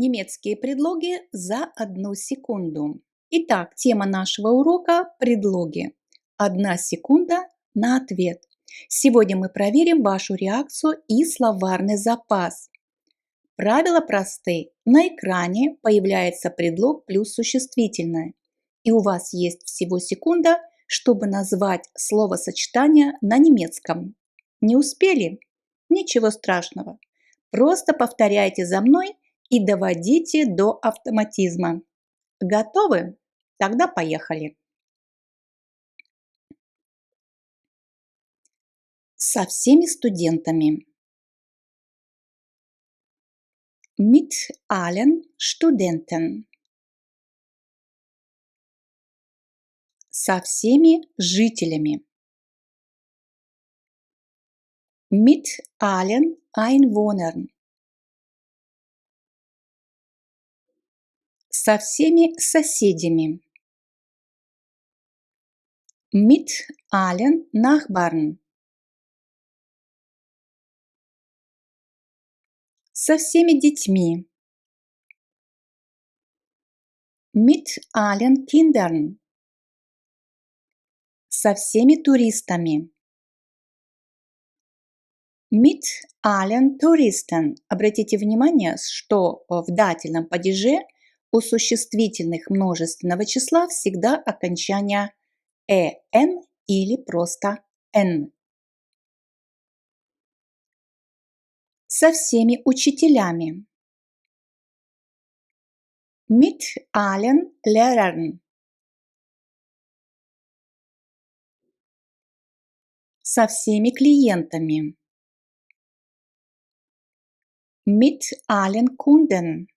Немецкие предлоги за 1 секунду. Итак, тема нашего урока – предлоги. 1 секунда на ответ. Сегодня мы проверим вашу реакцию и словарный запас. Правила просты. На экране появляется предлог плюс существительное. И у вас есть всего секунда, чтобы назвать словосочетание на немецком. Не успели? Ничего страшного. Просто повторяйте за мной и доводите до автоматизма. Готовы? Тогда поехали. Со всеми студентами. Mit allen Studenten. Со всеми жителями. Mit allen Einwohnern. Со всеми соседями. Mit allen Nachbarn. Со всеми детьми. Mit allen Kindern. Со всеми туристами. Mit allen Touristen. Обратите внимание, что в дательном падеже у существительных множественного числа всегда окончание «эн» или просто «н». Со всеми учителями. Mit allen Lehrern. Со всеми клиентами. Mit allen Kunden.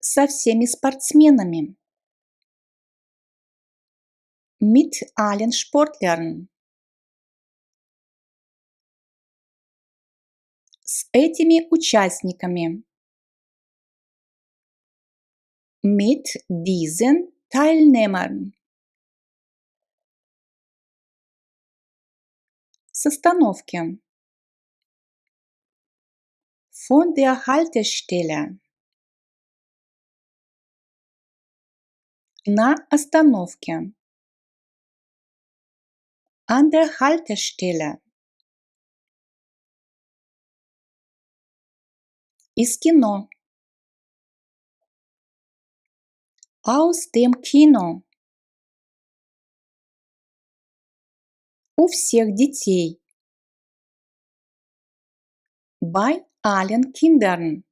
Со всеми спортсменами. Mit allen Sportlern. С этими участниками. Mit diesen Teilnehmern. С остановки. Von der Haltestelle. На остановке. An der Haltestelle. Из кино. Aus dem Kino. У всех детей. Bei allen Kindern.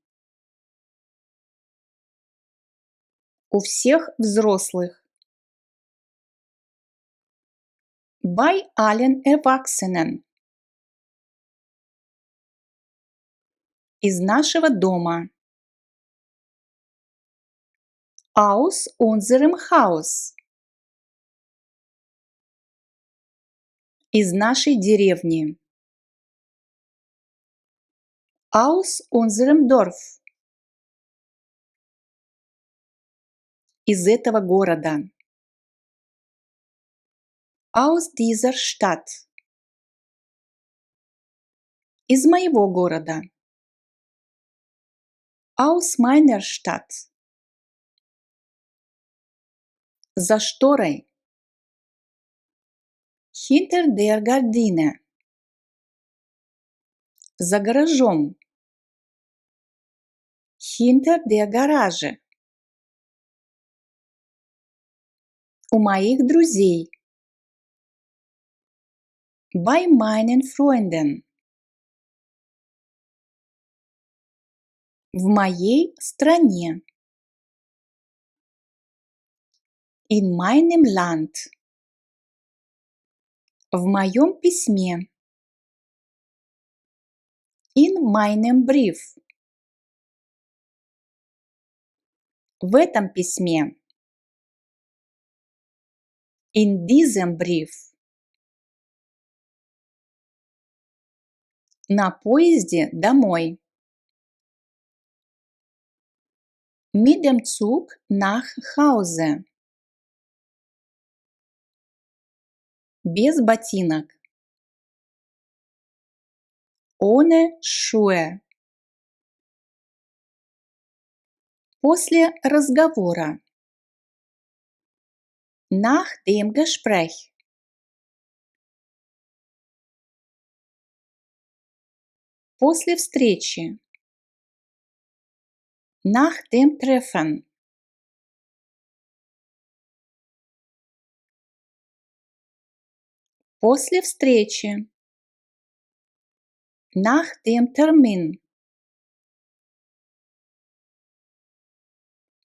У всех взрослых. Bei allen Erwachsenen. Из нашего дома. Aus unserem Haus. Из нашей деревни. Aus unserem Dorf. Из этого города. Aus dieser Stadt. Из моего города. Aus meiner Stadt. За шторой. Hinter der Gardine. За гаражом. Hinter der Garage. У моих друзей. Bei meinen Freunden. В моей стране. In meinem Land. В моем письме. In meinem Brief. В этом письме. In diesem Brief. На поезде домой. Mit dem Zug nach Hause. Без ботинок. Ohne Schuhe. После разговора. Nach dem Gespräch. После встречи. Nach dem Treffen. После встречи. Nach dem Termin.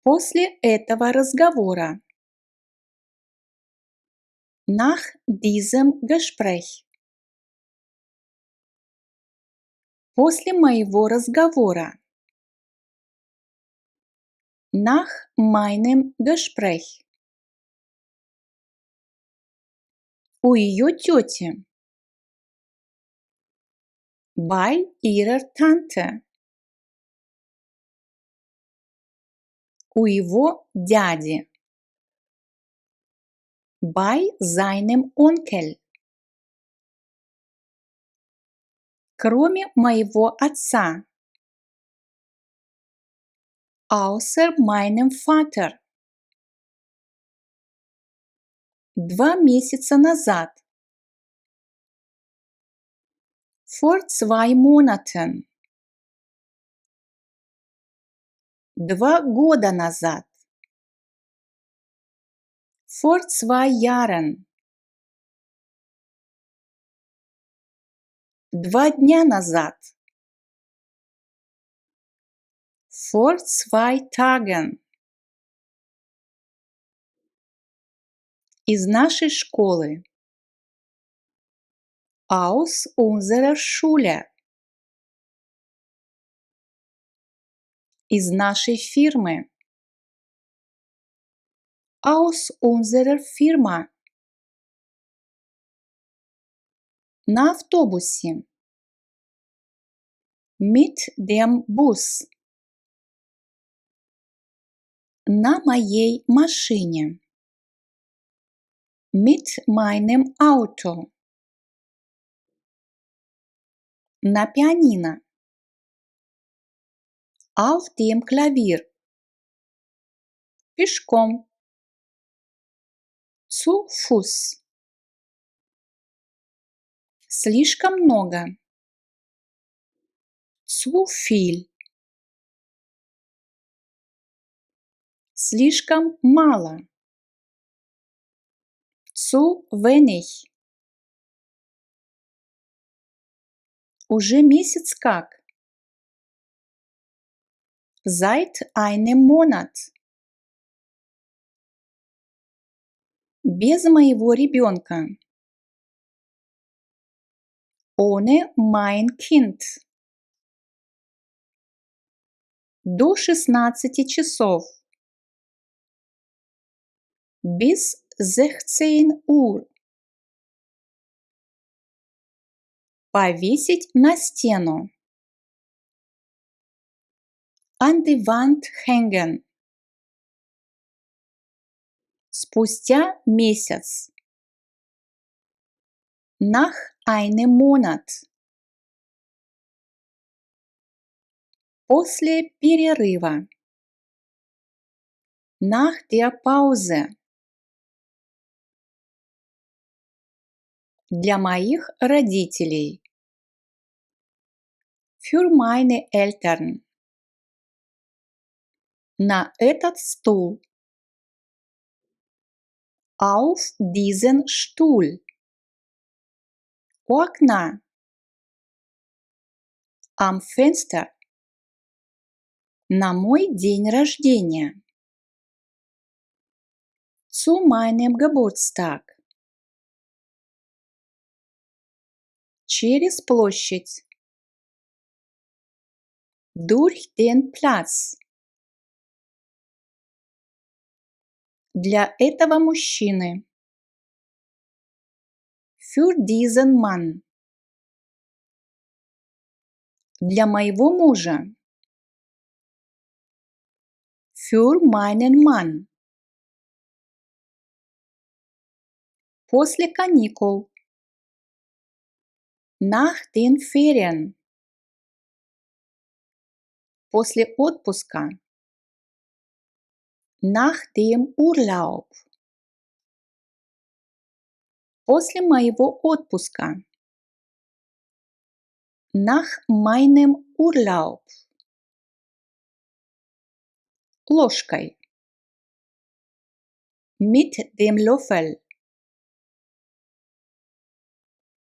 После этого разговора. Nach diesem Gespräch. После моего разговора. Nach meinem Gespräch. У ее тети. Bei ihrer Tante. У его дяди. Bei seinem Onkel. Кроме моего отца. Außer meinem Vater. 2 месяца назад. Vor 2 Monaten. 2 года назад. Vor 2 Jahren. 2 дня назад. Vor 2 Tagen. Из нашей школы. Aus unserer Schule. Из нашей фирмы. Aus unserer Firma. На автобусе. Mit dem Bus. На моей машине. Mit meinem Auto. На пианино. Auf dem Klavier. Пешком. Zu Fuß. Слишком много. Zu viel. Слишком мало. Zu wenig. Уже месяц как. Seit einem Monat. Без моего ребенка. Ohne mein Kind. До 16 часов. Bis 16 Uhr. Повесить на стену. An die Wand hängen. Спустя месяц. Nach einem Monat. После перерыва. Nach der Pause. Для моих родителей. Für meine Eltern. На этот стул. Auf diesen Stuhl. У окна. Am Fenster. На мой день рождения. Zu meinem Geburtstag. Через площадь. Durch den Platz. Для этого мужчины. Für diesen Mann. Для моего мужа. Für meinen Mann. После каникул. Nach den Ferien. После отпуска. Nach dem Urlaub. После моего отпуска. Nach meinem Urlaub. Ложкой. Mit dem Löffel.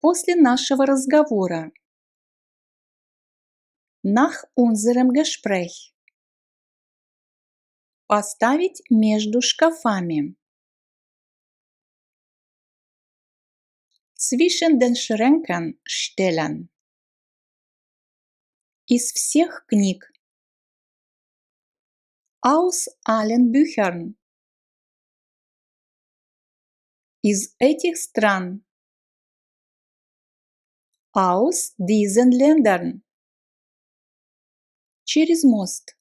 После нашего разговора. Nach unserem Gespräch. Поставить между шкафами. Zwischen den Schränken stellen. Из всех книг. Aus allen Büchern. Из этих стран. Aus diesen Ländern. Через мост.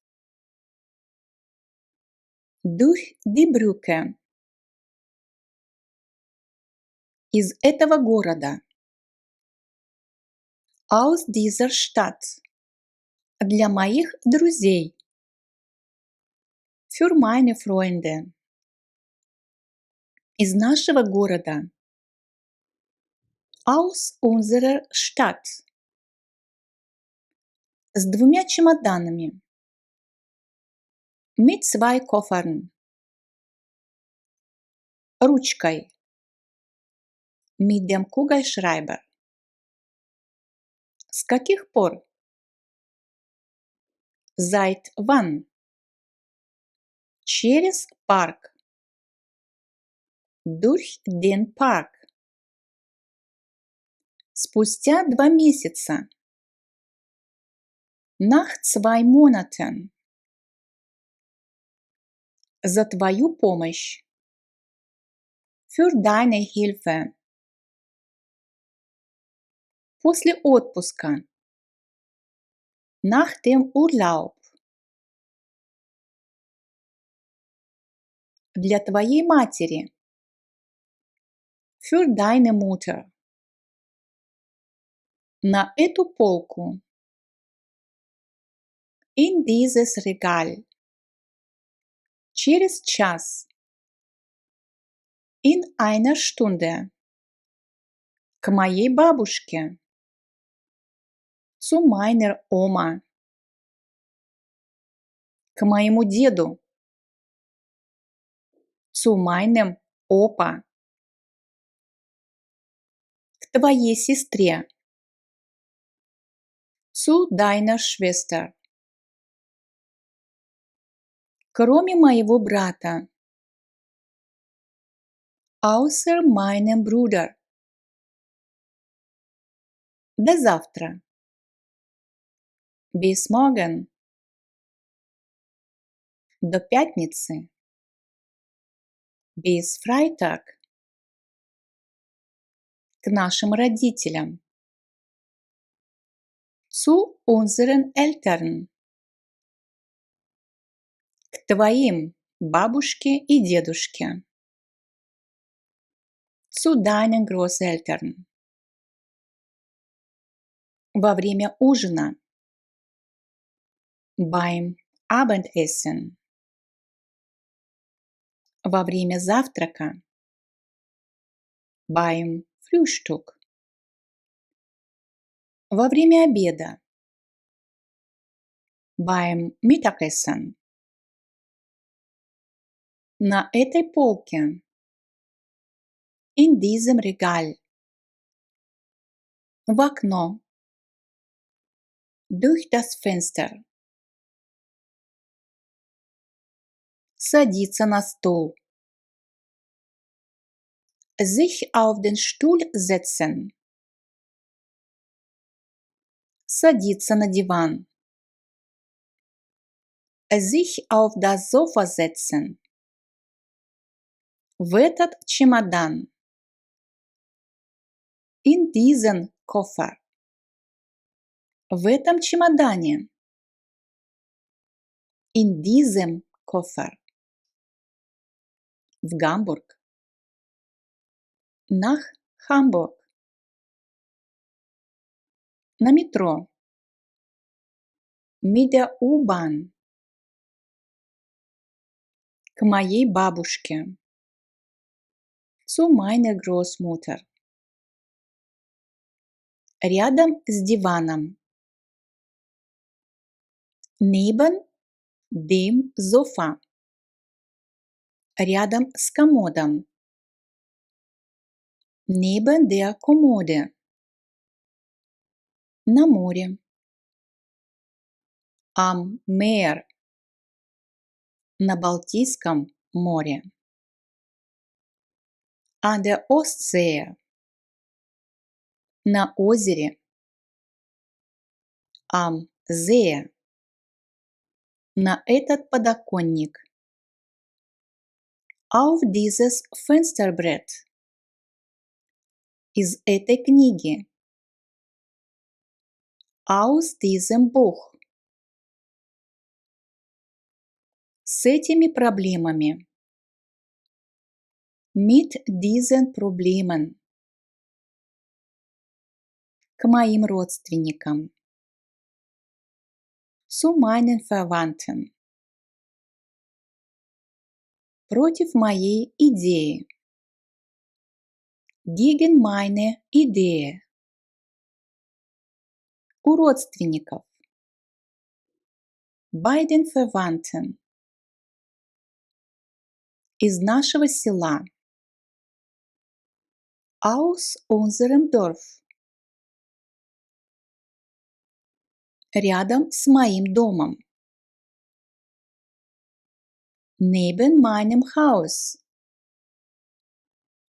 Durch die Brücke. Из этого города. Aus dieser Stadt. Для моих друзей. Für meine Freunde. Из нашего города. Aus unserer Stadt. С двумя чемоданами. Mit zwei Koffern. Ручкой. Mit dem Kugelschreiber. С каких пор? Seit wann? Через парк. Durch den Park. Спустя 2 месяца. Nach 2 Monaten. За твою помощь. Für deine Hilfe. После отпуска. Nach dem Urlaub. Для твоей матери. Für deine Mutter. На эту полку. In dieses Regal. Через час. In einer Stunde. К моей бабушке. Zu meiner Oma. К моему деду. Zu meinem Opa. К твоей сестре. Zu deiner Schwester. Кроме моего брата. Außer meinem Bruder. До завтра. Bis morgen. До пятницы. Bis Freitag. К нашим родителям. Zu unseren Eltern. К твоим бабушке и дедушке. Zu deinen Großeltern. Во время ужина. Beim Abendessen. Во время завтрака. Beim Frühstück. Во время обеда. Beim Mittagessen. На этой полке. In diesem Regal. В окно. Durch das Fenster. Садиться на стул. Sich auf den Stuhl setzen. Садиться на диван. Sich auf das Sofa setzen. В этот чемодан. In diesen Koffer. В этом чемодане. In diesem Koffer. В Гамбург. Nach Hamburg. На метро. Mit der U-Bahn. К моей бабушке. Zu meiner Großmutter. Рядом с диваном. Neben dem Sofa. Рядом с комодом. Neben der Kommode. На море. Am Meer. На Балтийском море. An der Ostsee. На озере. Am See. На этот подоконник. Auf dieses Fensterbrett. Из этой книги. Aus diesem Buch. С этими проблемами. Mit diesen Problemen. К моим родственникам. Zu meinen Verwandten. Против моей идеи. Gegen meine Idee. У родственников. Bei den Verwandten. Из нашего села. Aus unserem Dorf. Рядом с моим домом. Neben meinem Haus.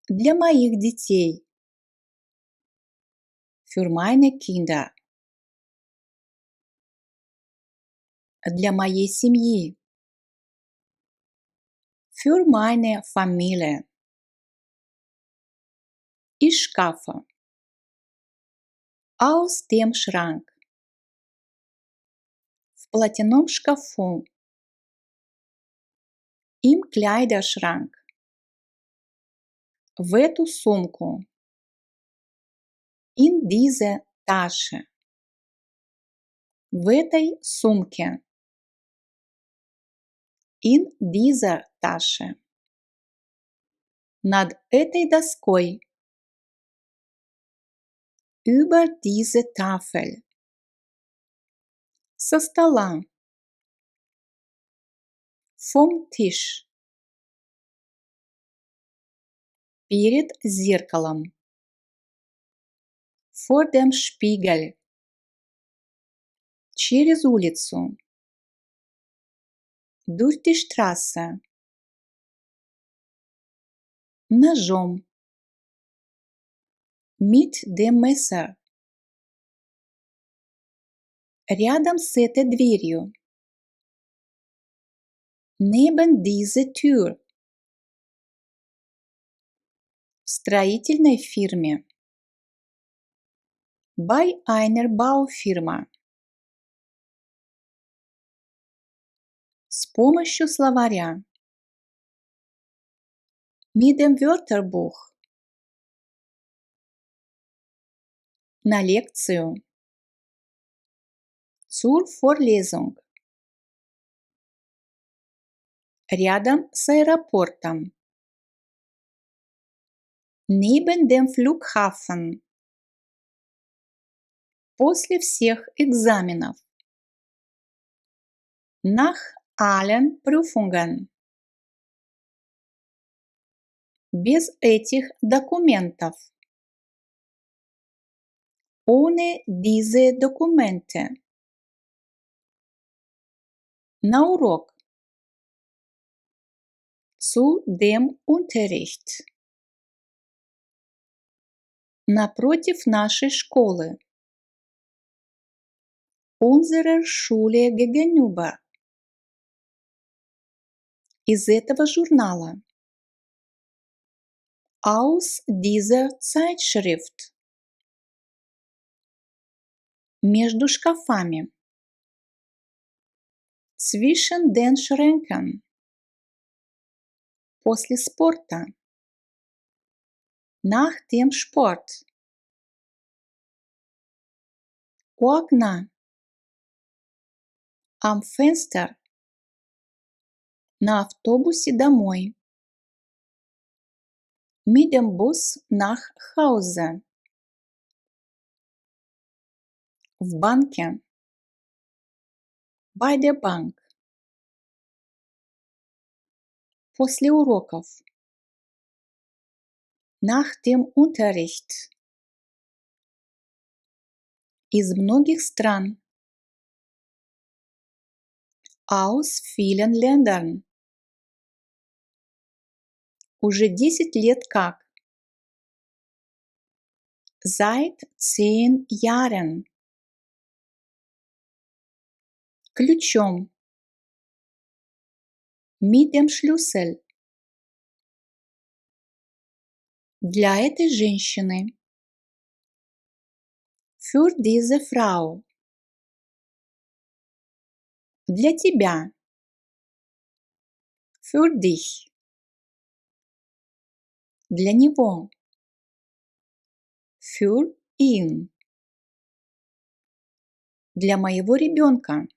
Для моих детей. Für meine Kinder. Для моей семьи. Für meine Familie. Из шкафа. Aus dem Schrank. В платяном шкафу. Im Kleiderschrank. В эту сумку. In diese Tasche. В этой сумке. In dieser Tasche. Над этой доской. Über diese Tafel. Со стола. Vom Tisch. Перед зеркалом. Vor dem Spiegel. Через улицу. Durch die Straße. Ножом. Mit dem Messer. Рядом с этой дверью. Neben dieser Tür. В строительной фирме. Bei einer Baufirma. С помощью словаря. Mit dem Wörterbuch. На лекцию. Zur Vorlesung. Рядом с аэропортом. Neben dem Flughafen. После всех экзаменов. Nach allen Prüfungen. Без этих документов. Ohne diese Dokumente. На урок. Zu dem Unterricht. Напротив нашей школы. Unserer Schule gegenüber. Из этого журнала. Aus dieser Zeitschrift. Между шкафами. Zwischen den Schränken. После спорта. Nach dem Sport. У окна. Am Fenster. На автобусе домой. Mit dem Bus nach Hause. В банке. Bei der Bank. После уроков. Nach dem Unterricht. Из многих стран. Aus vielen Ländern. Уже 10 лет как. Seit 10 Jahren. Ключом. Mit dem Schlüssel. Для этой женщины. Für diese Frau. Для тебя. Für dich. Для него. Für ihn. Для моего ребенка.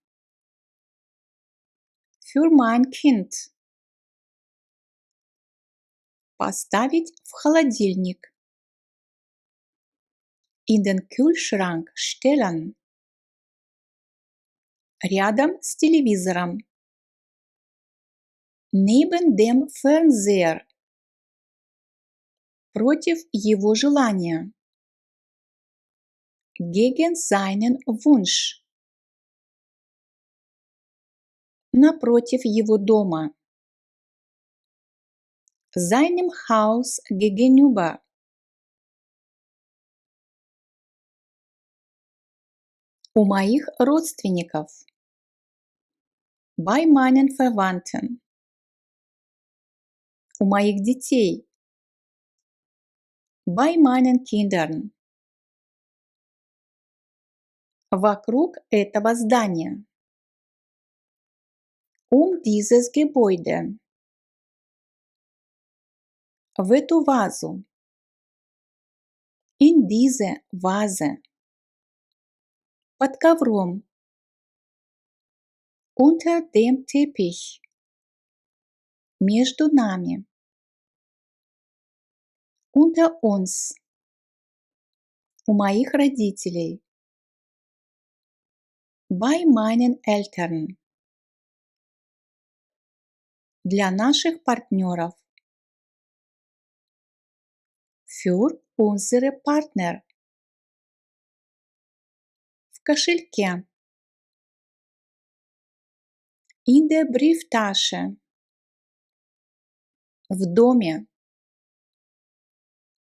Für mein Kind. Поставить в холодильник. In den Kühlschrank stellen. Рядом с телевизором. Neben dem Fernseher. Против его желания. Gegen seinen Wunsch. Напротив его дома. Seinem Haus gegenüber. У моих родственников. Bei meinen Verwandten. У моих детей. Bei meinen Kindern. Вокруг этого здания. Dieses Gebäude. В эту вазу. In diese Vase. Под ковром. Unter dem Teppich. Между нами. Unter uns. У моих родителей. Bei meinen Eltern. Для наших партнеров. Für unsere Partner. В кошельке. In der Brieftasche. В доме.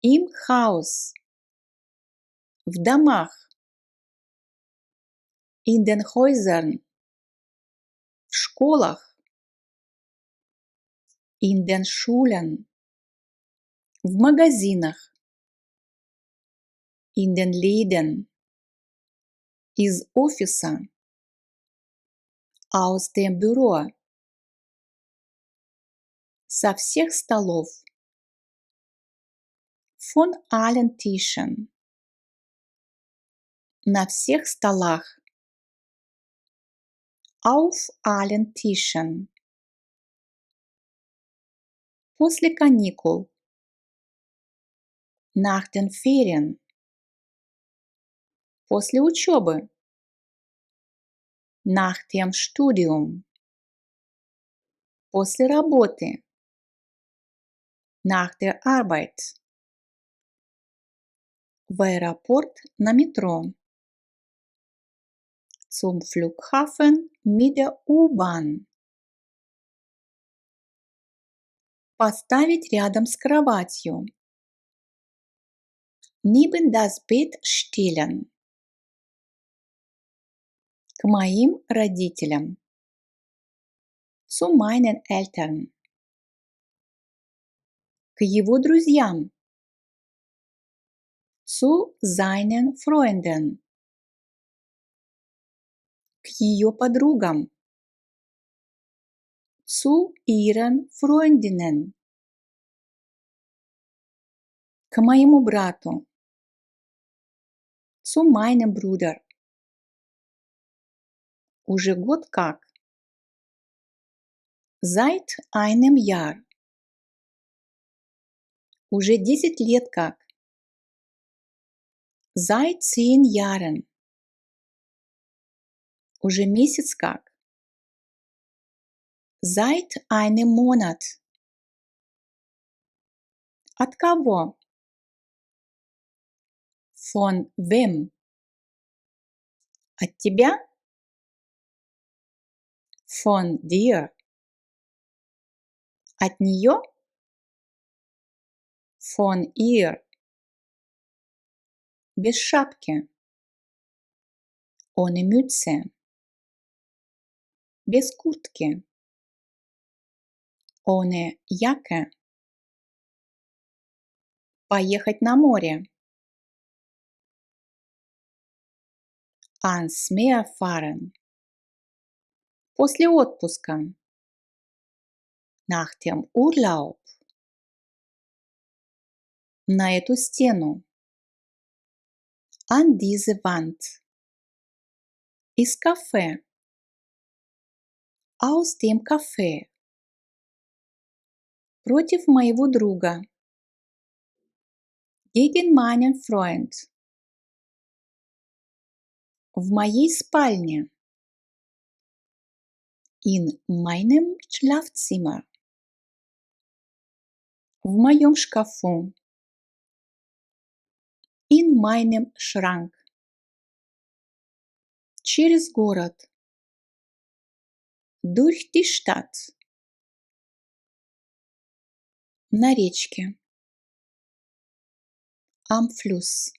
Im Haus. В домах. In den Häusern. В школах. In den Schulen. В магазинах. In den Läden. Из офиса. Aus dem Büro. Со всех столов. Von allen Tischen. На всех столах. Auf allen Tischen. После каникул. Nach den Ferien. После учебы. Nach dem Studium. После работы. Nach der Arbeit. В аэропорт на метро. Zum Flughafen mit der U-Bahn. Поставить рядом с кроватью. Neben das Bett stellen. К моим родителям. Zu meinen Eltern. К его друзьям. Zu seinen Freunden. К ее подругам. Zu ihren Freundinnen. К моему брату. Zu meinem Bruder. Уже год как. Seit einem Jahr. Уже 10 лет как. Seit 10 Jahren. Уже месяц как. Seit einem Monat. От кого? Von wem? От тебя? Von dir. От нее? Von ihr. Без шапки. Ohne Mütze. Без куртки. Ohne Jacke. Поехать на море. Ans Meer fahren. После отпуска. Nach dem Urlaub. На эту стену. An diese Wand. Из кафе. Aus dem Café. Против моего друга. Gegen meinen Freund. В моей спальне. In meinem Schlafzimmer. В моем шкафу. In meinem Schrank. Через город. Durch die Stadt. На речке. Am Fluss.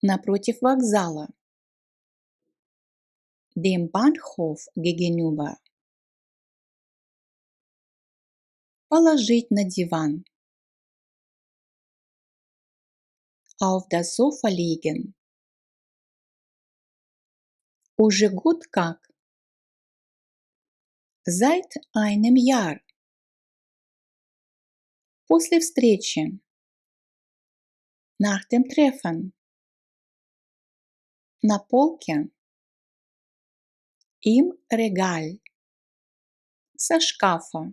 Напротив вокзала. Dem Bahnhof gegenüber. Положить на диван. Auf das Sofa legen. Уже год как. Seit einem Jahr. После встречи. Nach dem Treffen. На полке. Im Regal. Со шкафа.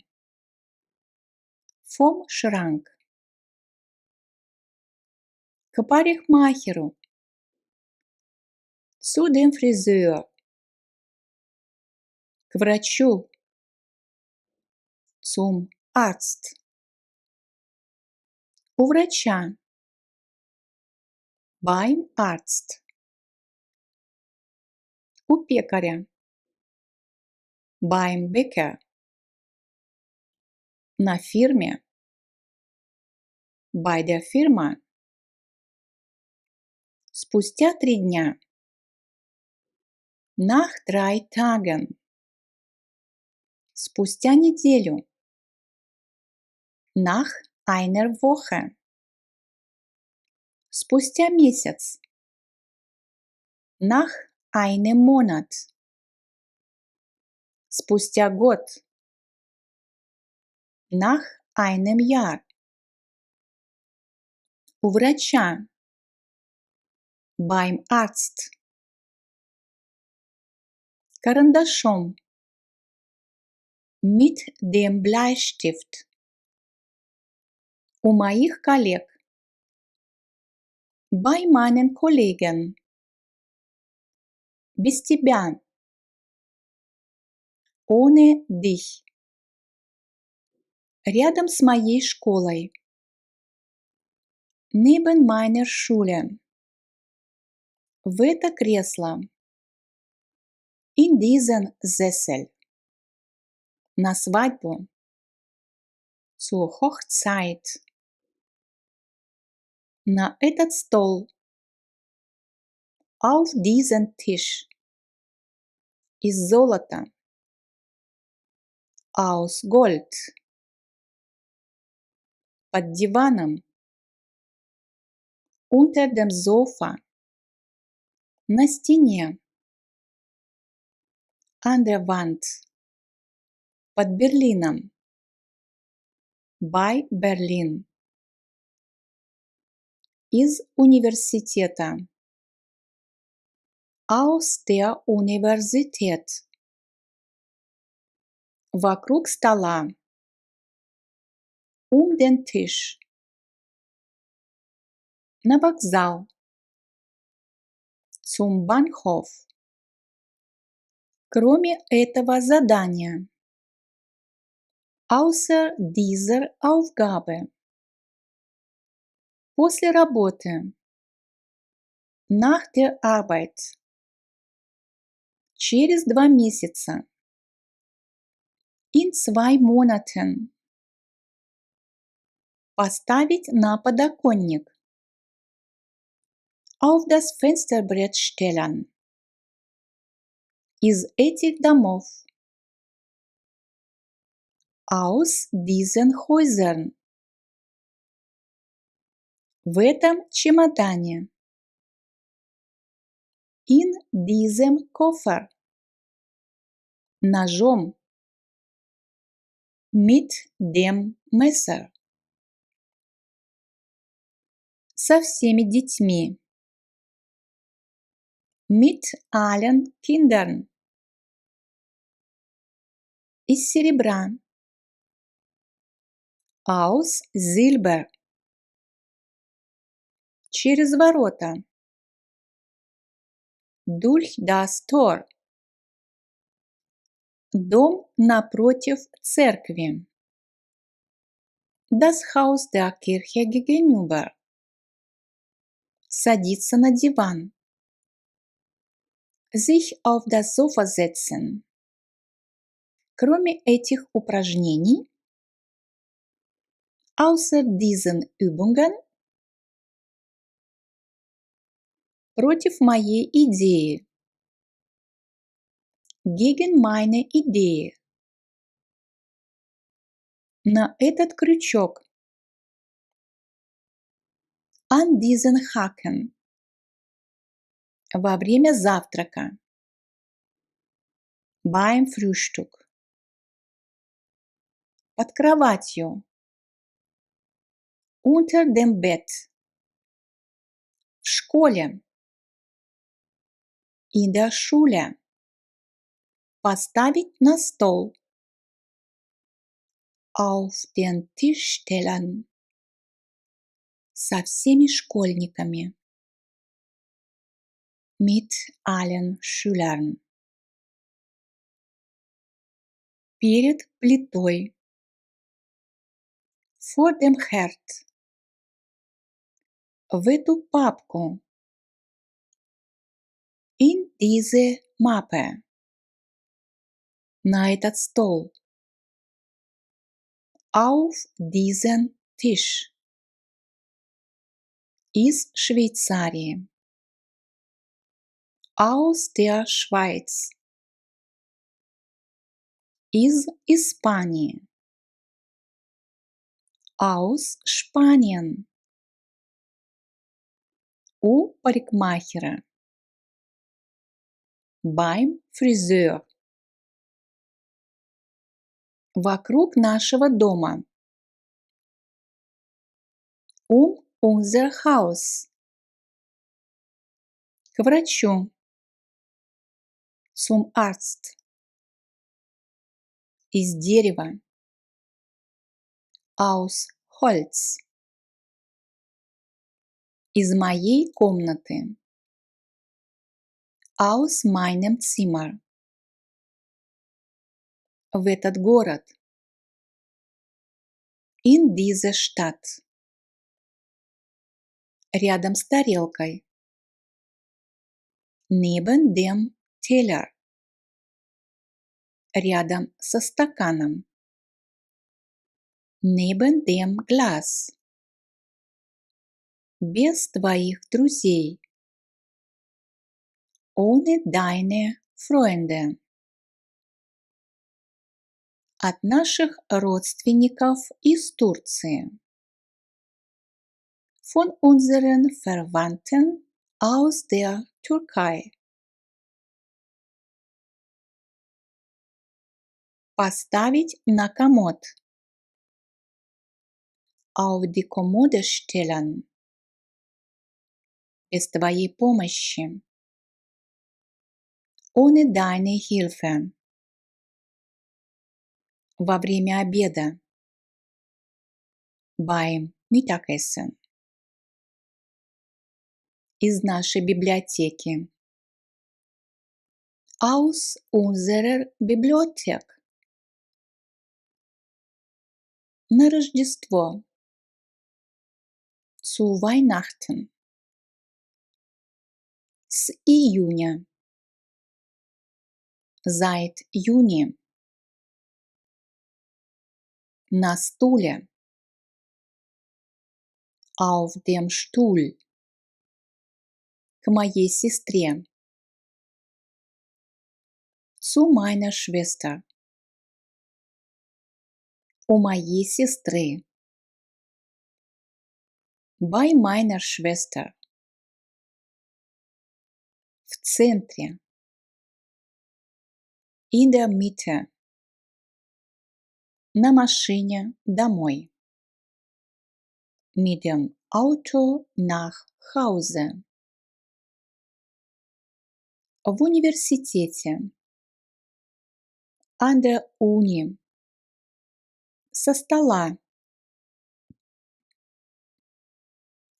Vom Schrank. К парикмахеру. Zu dem Friseur. К врачу. Zum Arzt. У врача. Beim Arzt. У пекаря. Beim Bäcker. На фирме. Bei der Firma. Спустя 3 дня. Nach 3 Tagen. Спустя неделю. Nach einer Woche. Спустя месяц. Nach einem Monat. Спустя год. Nach einem Jahr. У врача. Beim Arzt. Карандашом. Mit dem Bleistift. У моих коллег. Bei meinen Kollegen. Без тебя. Ohne dich. Рядом с моей школой. Neben meiner Schule. В это кресло. In diesen Sessel. На свадьбу. Zur Hochzeit. На этот стол. Auf diesen Tisch. Из золота. Aus Gold. Под диваном. Unter dem Sofa. На стене. An der Wand. Под Берлином. Bei Berlin. Из университета. Aus der Universität. Вокруг стола. Den Tisch. На вокзал. Zum Bahnhof. Кроме этого задания. Außer dieser Aufgabe. После работы. Nach der Arbeit. Через 2 месяца. In 2 Monaten. Поставить на подоконник. Auf das Fensterbrett stellen. Из этих домов. Aus diesen Häusern. В этом чемодане. In diesem Koffer. Ножом. Mit dem Messer. Со всеми детьми. Mit allen Kindern. Из серебра. Aus Silber. Через ворота. Durch das Tor. Дом напротив церкви. Das Haus der Kirche gegenüber. Садиться на диван. Sich auf das Sofa setzen. Кроме этих упражнений, außer diesen Übungen, против моей идеи. Gegen meine Idee. На этот крючок. An diesen Haken. Во время завтрака. Beim Frühstück. Под кроватью. Unter dem Bett. В школе. In der Schule. Поставить на стол. Auf den Tisch stellen. Со всеми школьниками. Mit allen Schülern. Перед плитой. Vor dem Herd. В эту папку. In diese Mappe. На этот стол. Auf diesen Tisch. Из Швейцарии. Aus der Schweiz. Из Испании. Aus Spanien. У парикмахера. Beim Friseur. Вокруг нашего дома. Unser Haus. К врачу. Zum Arzt. Из дерева. Aus Holz. Из моей комнаты. Aus meinem Zimmer. В этот город. In diese Stadt. Рядом с тарелкой. Neben dem Teller. Рядом со стаканом. Neben dem Glas. Без твоих друзей. Ohne deine Freunde. От наших родственников из Турции. Von unseren Verwandten aus der Türkei. Поставить на комод. Auf die Kommode stellen. Без твоей помощи. Ohne deine Hilfe. Во время обеда. Beim Mittagessen. Из нашей библиотеки. Aus unserer Bibliothek. На Рождество. Zu Weihnachten. С июня. Seit Juni. На стуле. Auf dem Stuhl. К моей сестре. Zu meiner Schwester. У моей сестры. Bei meiner Schwester. В центре. In der Mitte. На машине домой. Mit dem Auto nach Hause. В университете. An der Uni. Со стола.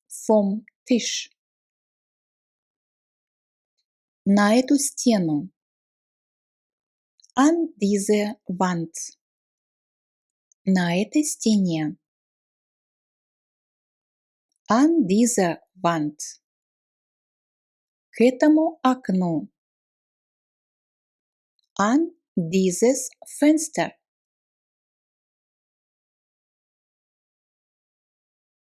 Vom Tisch. На эту стену. An diese Wand. На этой стене. An dieser Wand. К этому окну. An dieses Fenster.